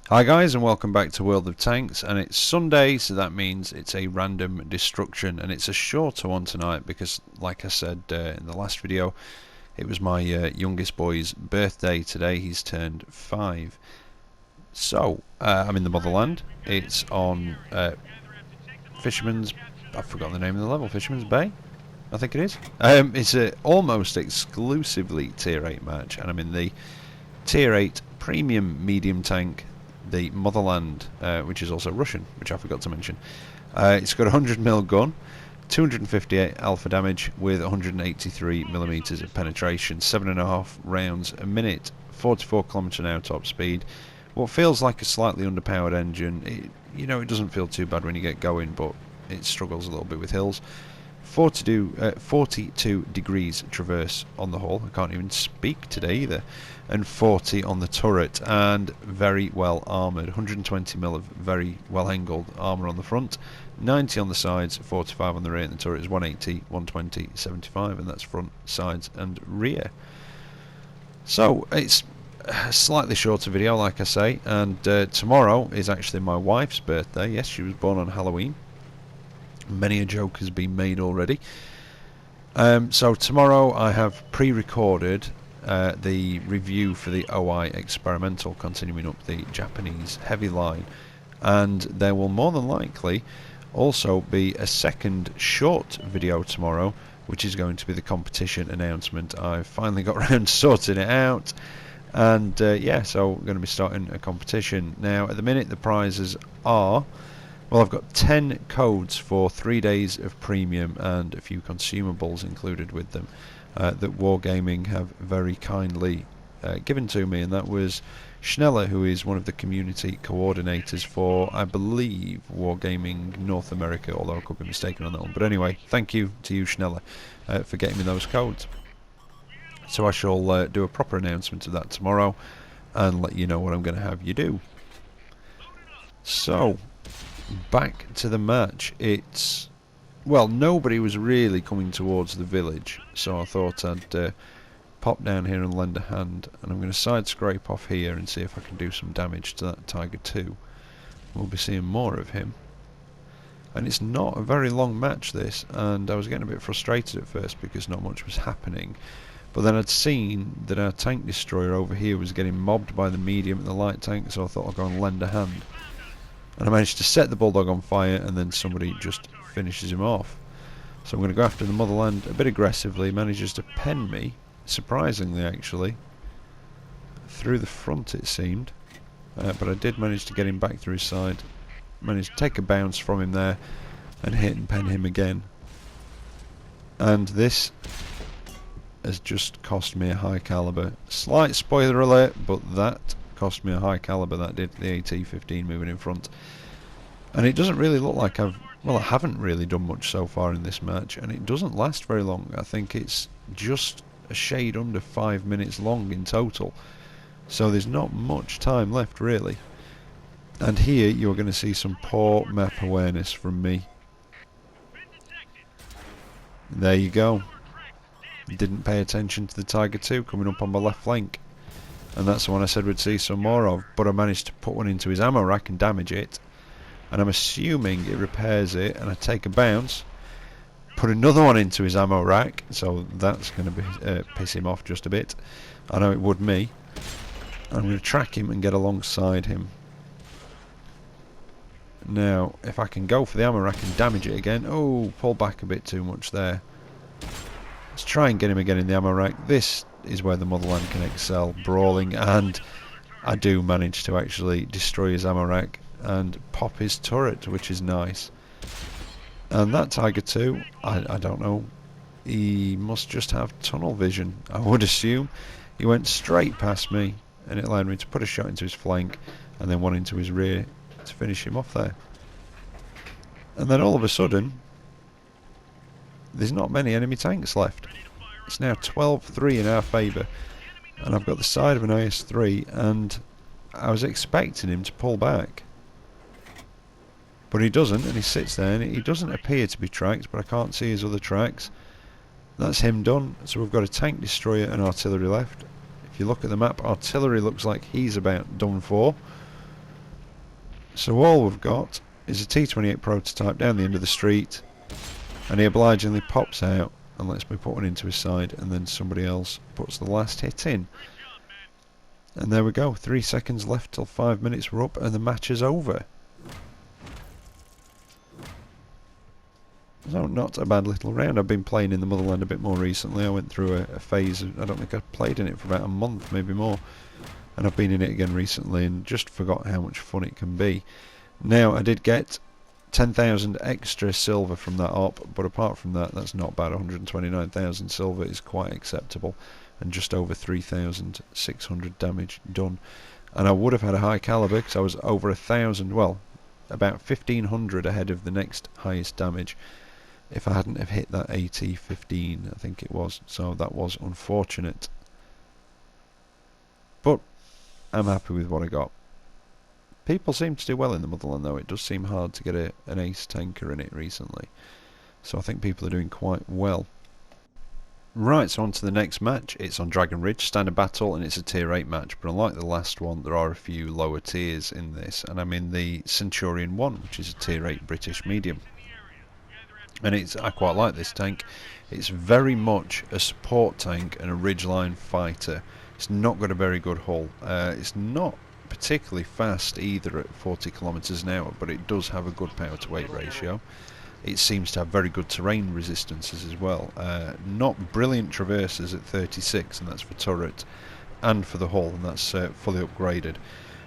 Hi guys, and welcome back to World of Tanks, and it's Sunday, so that means it's a random destruction, and it's a shorter one tonight because, like I said in the last video, it was my youngest boy's birthday today. He's turned 5. So I'm in the Motherland. It's on Fisherman's, I've forgotten the name of the level, Fisherman's Bay, I think it is. It's a almost exclusively tier 8 match, and I'm in the tier 8 premium medium tank, the Motherland, which is also Russian, which I forgot to mention. It's got a 100mm gun, 258 alpha damage with 183mm of penetration, 7.5 rounds a minute, 44km/h top speed. What feels like a slightly underpowered engine. It doesn't feel too bad when you get going, but it struggles a little bit with hills. 42 degrees traverse on the hull. I can't even speak today either. And 40 on the turret, and very well armoured. 120mm of very well angled armour on the front, 90 on the sides, 45 on the rear, and the turret is 180, 120, 75, and that's front, sides and rear. So it's a slightly shorter video, like I say, and tomorrow is actually my wife's birthday. Yes, she was born on Halloween. Many a joke has been made already. So tomorrow I have pre-recorded the review for the OI experimental, continuing up the Japanese heavy line, and there will more than likely also be a second short video tomorrow, which is going to be the competition announcement. I've finally got around to sorting it out, and yeah, so we're going to be starting a competition. Now at the minute the prizes are, well, I've got 10 codes for 3 days of premium and a few consumables included with them that Wargaming have very kindly given to me, and that was Schneller, who is one of the community coordinators for, I believe, Wargaming North America, although I could be mistaken on that one. But anyway, thank you to you, Schneller, for getting me those codes. So I shall do a proper announcement of that tomorrow and let you know what I'm going to have you do. So back to the match. It's, well, nobody was really coming towards the village, so I thought I'd pop down here and lend a hand, and I'm going to side scrape off here and see if I can do some damage to that Tiger 2. We'll be seeing more of him, and it's not a very long match this, and I was getting a bit frustrated at first because not much was happening, but then I'd seen that our tank destroyer over here was getting mobbed by the medium and the light tank, so I thought I'd go and lend a hand. And I managed to set the Bulldog on fire, and then somebody just finishes him off. So I'm going to go after the Motherland a bit aggressively. Manages to pen me, surprisingly actually, through the front it seemed. But I did manage to get him back through his side. Managed to take a bounce from him there and hit and pen him again. And this has just cost me a high caliber. Slight spoiler alert, but that cost me a high caliber, that did, the T54 moving in front. And it doesn't really look like I haven't really done much so far in this match, and it doesn't last very long. I think it's just a shade under 5 minutes long in total, so there's not much time left really. And here you're going to see some poor map awareness from me. There you go. Didn't pay attention to the Tiger 2 coming up on my left flank, and that's the one I said we'd see some more of, but I managed to put one into his ammo rack and damage it, and I'm assuming it repairs it, and I take a bounce, put another one into his ammo rack, so that's going to piss him off just a bit. I know it would me. I'm going to track him and get alongside him. Now, if I can go for the ammo rack and damage it again, oh, pull back a bit too much there. Let's try and get him again in the ammo rack. This is where the Motherland can excel, brawling, and I do manage to actually destroy his ammo rack and pop his turret, which is nice. And that Tiger 2, I don't know, he must just have tunnel vision, I would assume. He went straight past me, and it allowed me to put a shot into his flank and then one into his rear to finish him off there. And then all of a sudden there's not many enemy tanks left. It's now 12-3 in our favour, and I've got the side of an IS-3, and I was expecting him to pull back, but he doesn't, and he sits there, and he doesn't appear to be tracked, but I can't see his other tracks. That's him done. So we've got a tank destroyer and artillery left. If you look at the map, artillery looks like he's about done for. So all we've got is a T28 prototype down the end of the street, and he obligingly pops out and lets me put one into his side, and then somebody else puts the last hit in. And there we go, 3 seconds left till 5 minutes were up and the match is over. So not a bad little round. I've been playing in the Motherland a bit more recently. I went through a phase, I don't think I've played in it for about a month, maybe more. And I've been in it again recently and just forgot how much fun it can be. Now, I did get 10,000 extra silver from that op, but apart from that, that's not bad. 129,000 silver is quite acceptable, and just over 3,600 damage done. And I would have had a high caliber because I was over 1,000, well, about 1,500 ahead of the next highest damage if I hadn't have hit that AT-15, I think it was. So that was unfortunate. But I'm happy with what I got. People seem to do well in the Motherland though. It does seem hard to get an ace tanker in it recently. So I think people are doing quite well. Right, so on to the next match. It's on Dragon Ridge, standard battle, and it's a tier 8 match. But unlike the last one, there are a few lower tiers in this. And I'm in the Centurion 1, which is a tier 8 British medium. And I quite like this tank. It's very much a support tank and a ridgeline fighter. It's not got a very good hull. It's not particularly fast either at 40 kilometers an hour, but it does have a good power to weight ratio. It seems to have very good terrain resistances as well. Not brilliant traverses at 36, and that's for turret and for the hull, and that's fully upgraded.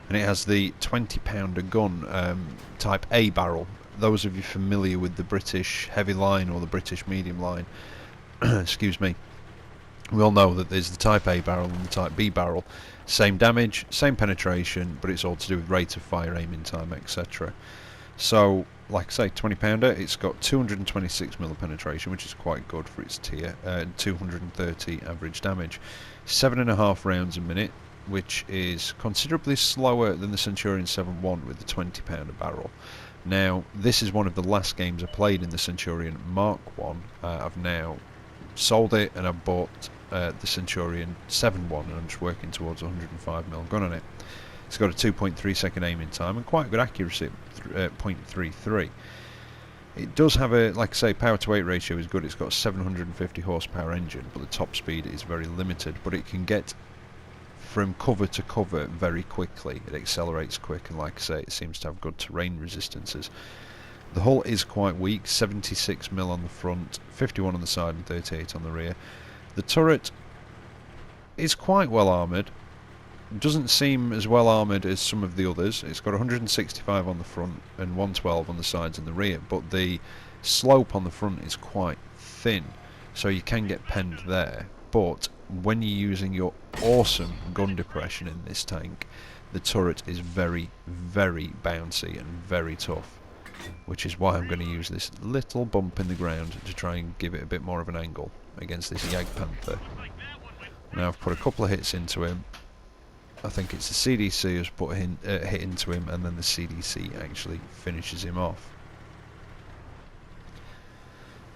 And it has the 20-pounder gun, type A barrel. Those of you familiar with the British heavy line or the British medium line, excuse me, we all know that there's the type A barrel and the type B barrel. Same damage, same penetration, but it's all to do with rate of fire, aiming time, etc. So, like I say, 20-pounder, it's got 226mm penetration, which is quite good for its tier, 230 average damage. 7.5 rounds a minute, which is considerably slower than the Centurion 7.1 with the 20-pounder barrel. Now, this is one of the last games I played in the Centurion Mark 1. I've now sold it and I've bought the Centurion 7.1, and I'm just working towards 105mm gun on it. It's got a 2.3 second aiming time and quite good accuracy at 0.33. It does have a, like I say, power to weight ratio is good. It's got a 750 horsepower engine, but the top speed is very limited. But it can get from cover to cover very quickly. It accelerates quick, and like I say, it seems to have good terrain resistances. The hull is quite weak, 76mm on the front, 51 on the side and 38 on the rear. The turret is quite well armoured. Doesn't seem as well armoured as some of the others. It's got 165 on the front and 112 on the sides and the rear, but the slope on the front is quite thin, so you can get penned there. But when you're using your awesome gun depression in this tank, the turret is very, very bouncy and very tough, which is why I'm going to use this little bump in the ground to try and give it a bit more of an angle against this Jagdpanther. Now I've put a couple of hits into him. I think it's the CDC has put hit into him, and then the CDC actually finishes him off.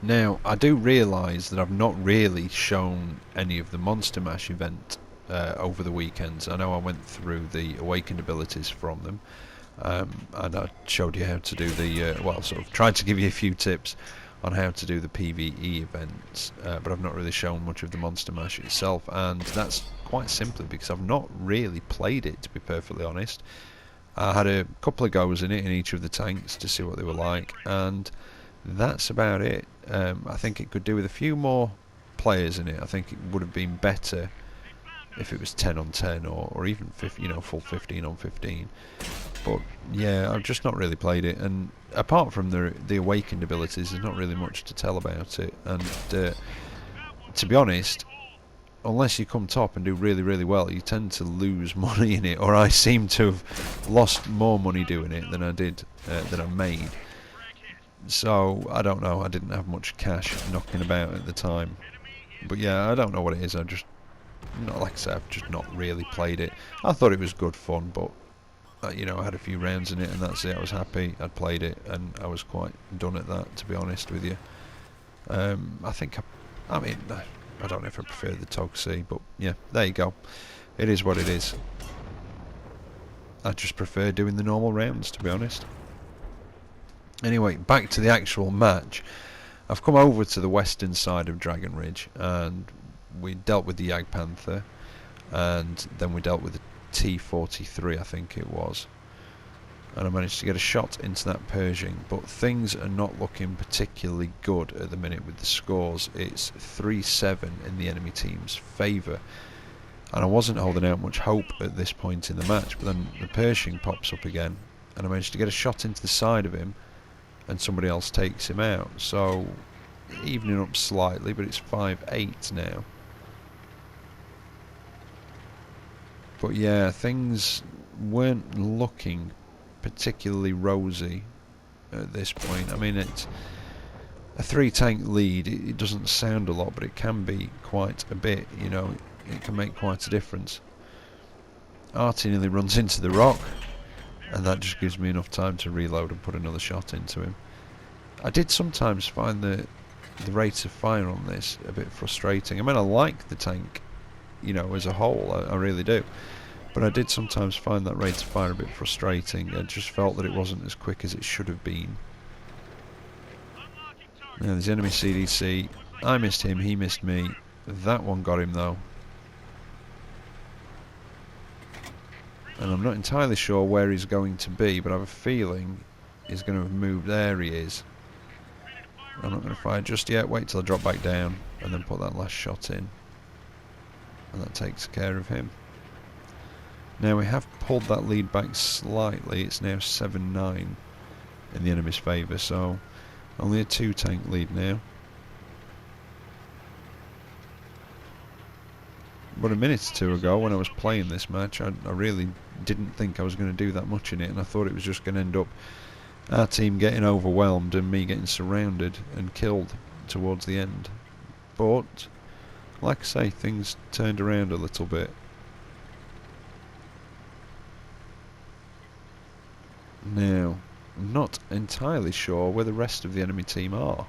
Now, I do realise that I've not really shown any of the Monster Mash event over the weekends. I know I went through the awakened abilities from them, and I showed you how to do the, well, sort of tried to give you a few tips on how to do the PvE events, but I've not really shown much of the Monster Mash itself, and that's quite simply because I've not really played it, to be perfectly honest. I had a couple of goes in it in each of the tanks to see what they were like, and that's about it. I think it could do with a few more players in it. I think it would have been better if it was 10 on 10 or even 50, full 15 on 15. But yeah, I've just not really played it, and apart from the awakened abilities, there's not really much to tell about it. And to be honest, unless you come top and do really, really well, you tend to lose money in it, or I seem to have lost more money doing it than I did than I made. So I don't know, I didn't have much cash knocking about at the time. But yeah, I don't know what it is. I just, like I said, I've just not really played it. I thought it was good fun, but I had a few rounds in it and that's it. I was happy, I'd played it, and I was quite done at that, to be honest with you. I think, I don't know if I prefer the Tog C, but yeah, there you go. It is what it is. I just prefer doing the normal rounds, to be honest. Anyway, back to the actual match. I've come over to the western side of Dragon Ridge, and we dealt with the Jagdpanther, and then we dealt with the T43, I think it was. And I managed to get a shot into that Pershing, but things are not looking particularly good at the minute with the scores. It's 3-7 in the enemy team's favour, and I wasn't holding out much hope at this point in the match, but then the Pershing pops up again, and I managed to get a shot into the side of him, and somebody else takes him out. So evening up slightly, but it's 5-8 now. But yeah, things weren't looking particularly rosy at this point. I mean, it's a 3-tank lead. It doesn't sound a lot, but it can be quite a bit, you know. It can make quite a difference. Artie nearly runs into the rock, and that just gives me enough time to reload and put another shot into him. I did sometimes find the rate of fire on this a bit frustrating. I mean, I like the tank, you know, as a whole, I really do. But I did sometimes find that rate of fire a bit frustrating. I just felt that it wasn't as quick as it should have been. Now there's enemy CDC. I missed him, he missed me. That one got him though. And I'm not entirely sure where he's going to be, but I have a feeling he's going to have moved. There he is. I'm not going to fire just yet. Wait till I drop back down and then put that last shot in. And that takes care of him. Now we have pulled that lead back slightly. It's now 7-9 in the enemy's favour, so only a 2-tank lead now. But a minute or two ago when I was playing this match, I really didn't think I was going to do that much in it, and I thought it was just going to end up our team getting overwhelmed and me getting surrounded and killed towards the end. But like I say, things turned around a little bit. Now, I'm not entirely sure where the rest of the enemy team are.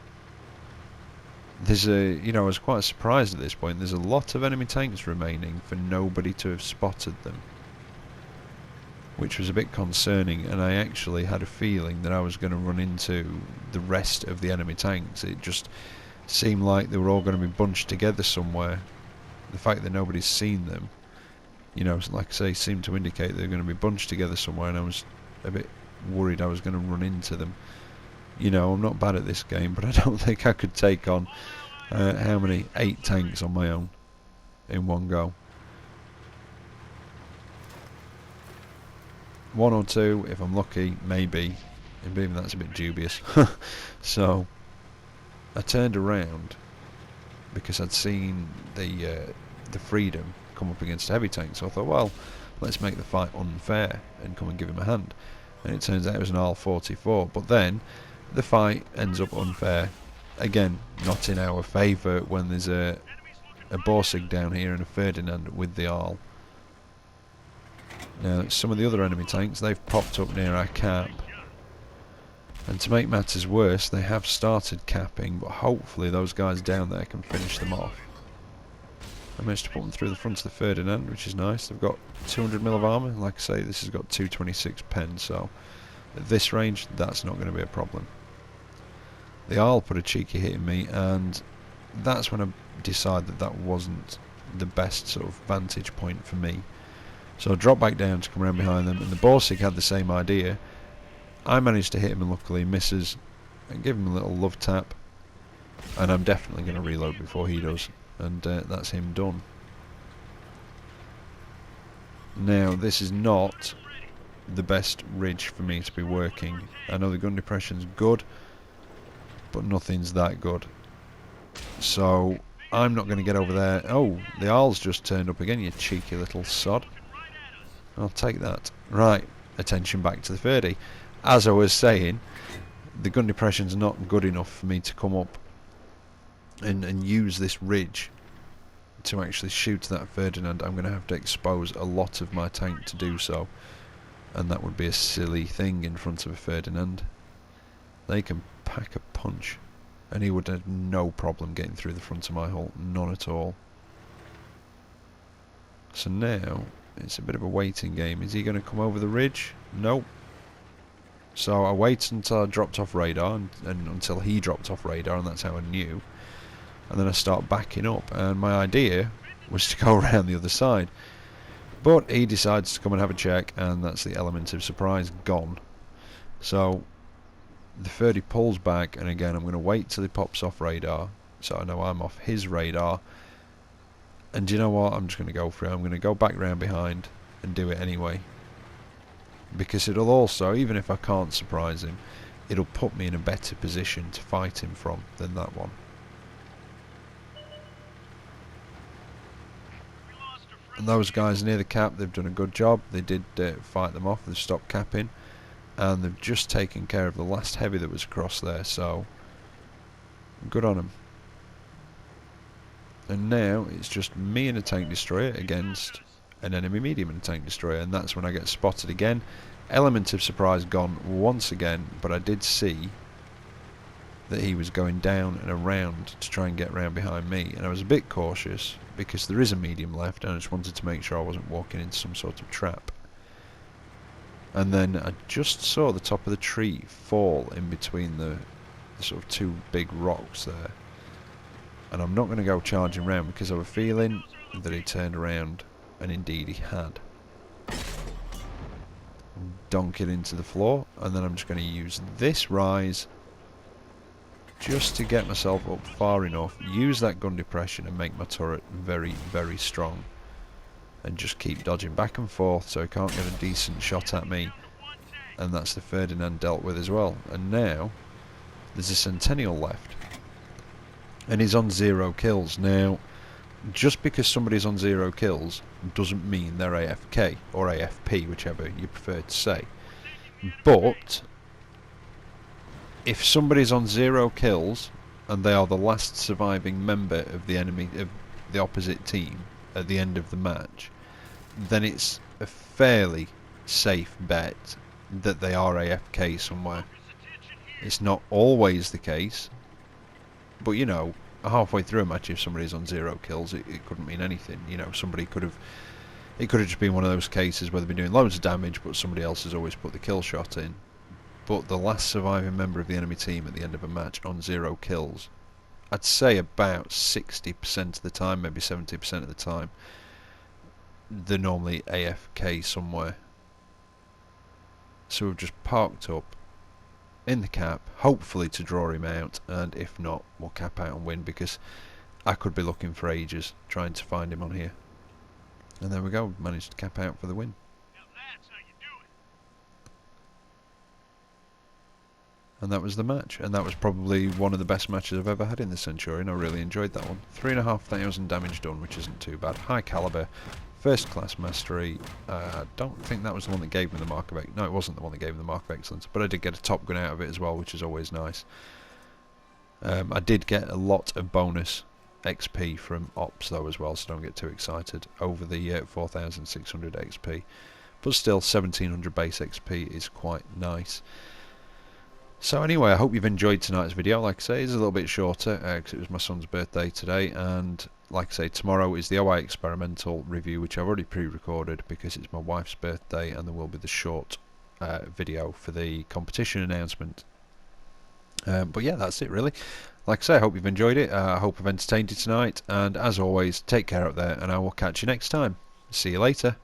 There's a, you know, I was quite surprised at this point. There's a lot of enemy tanks remaining for nobody to have spotted them, which was a bit concerning, and I actually had a feeling that I was going to run into the rest of the enemy tanks. It just seemed like they were all going to be bunched together somewhere. The fact that nobody's seen them, you know, like I say, seemed to indicate they're going to be bunched together somewhere, and I was a bit worried I was going to run into them. You know, I'm not bad at this game, but I don't think I could take on how many 8 tanks on my own in one go. 1 or 2 if I'm lucky, maybe, and even that's a bit dubious. So I turned around because I'd seen the Freedom come up against a heavy tank, so I thought, well, let's make the fight unfair and come and give him a hand. And it turns out it was an R44, but then the fight ends up unfair. Again, not in our favour when there's a Borsig down here and a Ferdinand with the Arl. Now, some of the other enemy tanks, they've popped up near our cap. And to make matters worse, they have started capping, but hopefully those guys down there can finish them off. I managed to put them through the front of the Ferdinand, which is nice. They've got 200mm of armour. Like I say, this has got 226 pen, so at this range, that's not going to be a problem. The Arl put a cheeky hit in me, and that's when I decided that that wasn't the best sort of vantage point for me. So I dropped back down to come around behind them, and the Borsig had the same idea. I managed to hit him, and luckily he misses, and give him a little love tap, and I'm definitely going to reload before he does, and that's him done. Now, this is not the best ridge for me to be working. I know the gun depression's good, but nothing's that good. So I'm not going to get over there. Oh, the Arl's just turned up again, you cheeky little sod. I'll take that. Right, attention back to the 30. As I was saying, the gun depression's not good enough for me to come up and use this ridge to actually shoot that Ferdinand. I'm going to have to expose a lot of my tank to do so, and that would be a silly thing in front of a Ferdinand. They can pack a punch, and he would have no problem getting through the front of my hull, none at all. So now it's a bit of a waiting game. Is he going to come over the ridge? Nope. So I wait until I dropped off radar, and until he dropped off radar, and that's how I knew. And then I start backing up, and my idea was to go around the other side. But he decides to come and have a check, and that's the element of surprise gone. So the 30 pulls back, and again I'm going to wait till he pops off radar, so I know I'm off his radar. And do you know what? I'm just going to go for it. I'm going to go back round behind and do it anyway. Because it'll also, even if I can't surprise him, it'll put me in a better position to fight him from than that one. And those guys near the cap, they've done a good job. They did fight them off. They've stopped capping, and they've just taken care of the last heavy that was across there, so good on them. And now it's just me and a tank destroyer against an enemy medium and a tank destroyer, and that's when I get spotted again. Element of surprise gone once again, but I did see that he was going down and around to try and get round behind me, and I was a bit cautious because there is a medium left, and I just wanted to make sure I wasn't walking into some sort of trap. And then I just saw the top of the tree fall in between the sort of two big rocks there, and I'm not going to go charging round because I have a feeling that he turned around, and indeed he had. Donk it into the floor, and then I'm just going to use this rise just to get myself up far enough, use that gun depression and make my turret very, very strong, and just keep dodging back and forth so he can't get a decent shot at me. And that's the Ferdinand dealt with as well. And now there's a Centennial left, and he's on 0 kills. Now, just because somebody's on 0 kills doesn't mean they're AFK or AFP, whichever you prefer to say. But if somebody's on 0 kills and they are the last surviving member of the enemy, of the opposite team at the end of the match, then it's a fairly safe bet that they are AFK somewhere. It's not always the case, but you know, halfway through a match, if somebody's on 0 kills, it couldn't mean anything. You know, somebody could have, it could have just been one of those cases where they've been doing loads of damage, but somebody else has always put the kill shot in. But the last surviving member of the enemy team at the end of a match on 0 kills, I'd say about 60% of the time, maybe 70% of the time, they're normally AFK somewhere. So we've just parked up in the cap, hopefully to draw him out, and if not, we'll cap out and win, because I could be looking for ages trying to find him on here. And there we go, managed to cap out for the win. And that was the match, and that was probably one of the best matches I've ever had in the Centurion. I really enjoyed that one. 3,500 damage done, which isn't too bad. High caliber, first class mastery. I don't think that was the one that gave me the mark of excellence. No, it wasn't the one that gave me the mark of excellence, but I did get a top gun out of it as well, which is always nice. I did get a lot of bonus XP from ops though as well, so don't get too excited over the 4,600 XP. But still, 1,700 base XP is quite nice. So anyway, I hope you've enjoyed tonight's video. Like I say, it's a little bit shorter because it was my son's birthday today, and like I say, tomorrow is the OI experimental review, which I've already pre-recorded because it's my wife's birthday, and there will be the short video for the competition announcement. But yeah, that's it really. Like I say, I hope you've enjoyed it. I hope I've entertained you tonight, and as always, take care out there, and I will catch you next time. See you later.